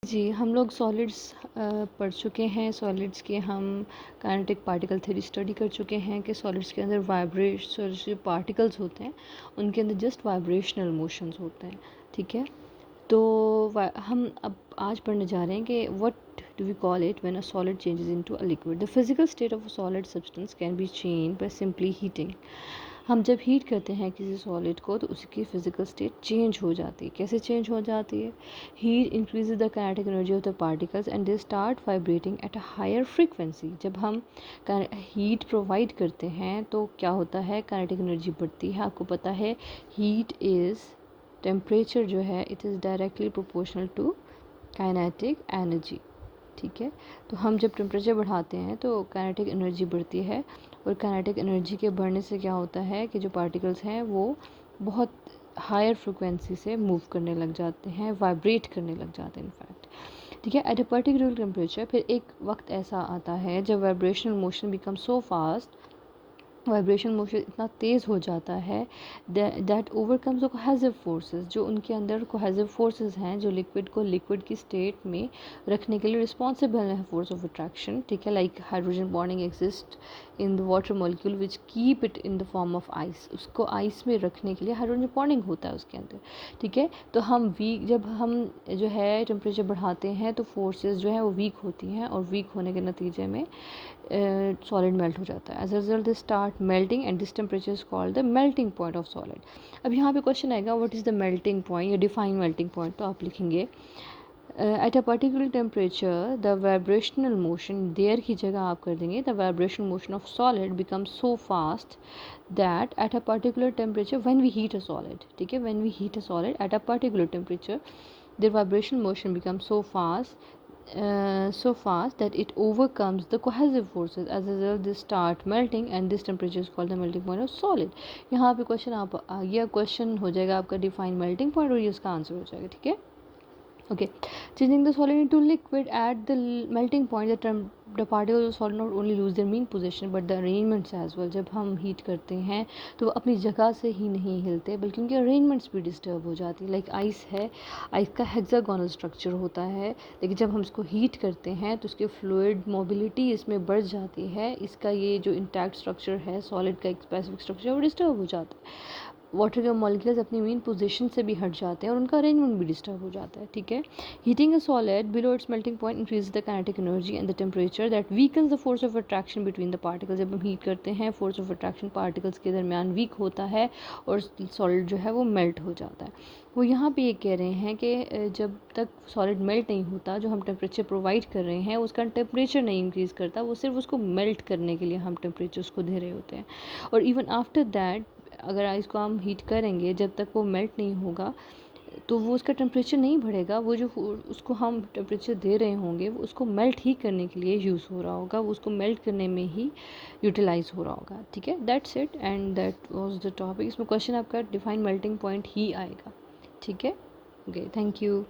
जी, हम लोग सॉलिड्स पढ़ चुके हैं। सॉलिड्स के हम काइनेटिक पार्टिकल थ्योरी स्टडी कर चुके हैं कि सॉलिड्स के अंदर सॉलिड्स जो पार्टिकल्स होते हैं उनके अंदर जस्ट वाइब्रेशनल मोशंस होते हैं। ठीक है, तो हम अब आज पढ़ने जा रहे हैं कि what do we call it when a solid changes into a liquid. The physical state of a solid substance can be change by simply heating. हम जब हीट करते हैं किसी सॉलिड को तो उसकी फिजिकल स्टेट चेंज हो जाती है। कैसे चेंज हो जाती है? Heat increases the kinetic energy of the particles and they start vibrating at a higher frequency. जब हम हीट प्रोवाइड करते हैं तो क्या होता है, काइनेटिक एनर्जी बढ़ती है। आपको पता है हीट इज़ टेम्परेचर जो है it is directly proportional to kinetic energy. ठीक है, तो हम जब टेम्परेचर बढ़ाते हैं तो काइनेटिक एनर्जी बढ़ती है और काइनेटिक एनर्जी के बढ़ने से क्या होता है कि जो पार्टिकल्स हैं वो बहुत हायर फ्रिक्वेंसी से मूव करने लग जाते हैं, वाइब्रेट करने लग जाते हैं इनफैक्ट। ठीक है, एट अ पर्टिकुलर टेम्परेचर फिर एक वक्त ऐसा आता है जब vibrational motion become so fast, vibration motion इतना तेज़ हो जाता है that overcomes the cohesive forces. जो उनके अंदर कोहेसिव फोर्सेस हैं जो लिक्विड को लिक्विड की स्टेट में रखने के लिए रिस्पॉन्सिबल है, फोर्स ऑफ अट्रैक्शन। ठीक है, like hydrogen bonding exist in the water molecule which keep it in the form of ice. उसको आइस में रखने के लिए हाइड्रोजन बॉन्डिंग होता है उसके अंदर। ठीक है, तो जब हम जो है टेम्परेचर बढ़ाते हैं तो फोर्सेस जो है वो वीक होती हैं और वीक होने के नतीजे में सॉलिड मेल्ट हो जाता है। As a result they start melting and this temperature is called the melting point of solid. अब यहाँ पे क्वेश्चन आएगा what is the melting point या डिफाइन मेल्टिंग पॉइंट। तो आप लिखेंगे at a particular temperature the vibrational motion, their की जगह आप कर देंगे the vibrational motion of solid become so fast that at a particular temperature when we heat a solid. ठीक है, when we heat a solid at a particular temperature their vibrational motion becomes so fast that it overcomes the cohesive forces. As a result they start melting and this temperature is called the melting point of solid. यहाँ पे question आप यह question हो जाएगा आपका define melting point और ये उसका आंसर हो जाएगा। ठीक है, okay, changing the solid into liquid at the melting point the particles of solid not only lose their mean position but the arrangements as well. जब हम हीट करते हैं तो वो अपनी जगह से ही नहीं हिलते बल्कि उनके अरेंजमेंट्स भी डिस्टर्ब हो जाती है। लाइक आइस है, आइस का हेक्सागोनल स्ट्रक्चर होता है लेकिन जब हम इसको हीट करते हैं तो उसके फ्लूइड मोबिलिटी इसमें बढ़ जाती है। इसका ये जो इंटैक्ट स्ट्रक्चर है सॉलिड का एक स्पेसिफिक स्ट्रक्चर वो डिस्टर्ब हो जाता है। वाटर के मॉलिक्यूल्स अपनी मेन पोजीशन से भी हट जाते हैं और उनका अरेंजमेंट भी डिस्टर्ब हो जाता है। ठीक है, heating a solid below it's melting point increase the kinetic energy and the temperature that weakens the force of attraction between the particles. जब हम हीट करते हैं फोर्स ऑफ अट्रैक्शन पार्टिकल्स के दरमियान वीक होता है और सॉलिड जो है वो मेल्ट हो जाता है। वो यहाँ पे ये कह रहे हैं कि जब तक सॉलिड मेल्ट नहीं होता, जो हम टेम्परेचर प्रोवाइड कर रहे हैं उसका टेम्परेचर नहीं इंक्रीज़ करता, वो सिर्फ उसको मेल्ट करने के लिए हम टेम्परेचर उसको दे रहे होते हैं। और इवन आफ्टर दैट अगर इसको हम हीट करेंगे जब तक वो मेल्ट नहीं होगा तो वो उसका टेम्परेचर नहीं बढ़ेगा। वो जो उसको हम टेम्परेचर दे रहे होंगे वो उसको मेल्ट ही करने के लिए यूज़ हो रहा होगा, वो उसको मेल्ट करने में ही यूटिलाइज़ हो रहा होगा। ठीक है, that's it and that was the topic. इसमें क्वेश्चन आपका डिफाइन मेल्टिंग पॉइंट ही आएगा। ठीक है, ओके, थैंक यू।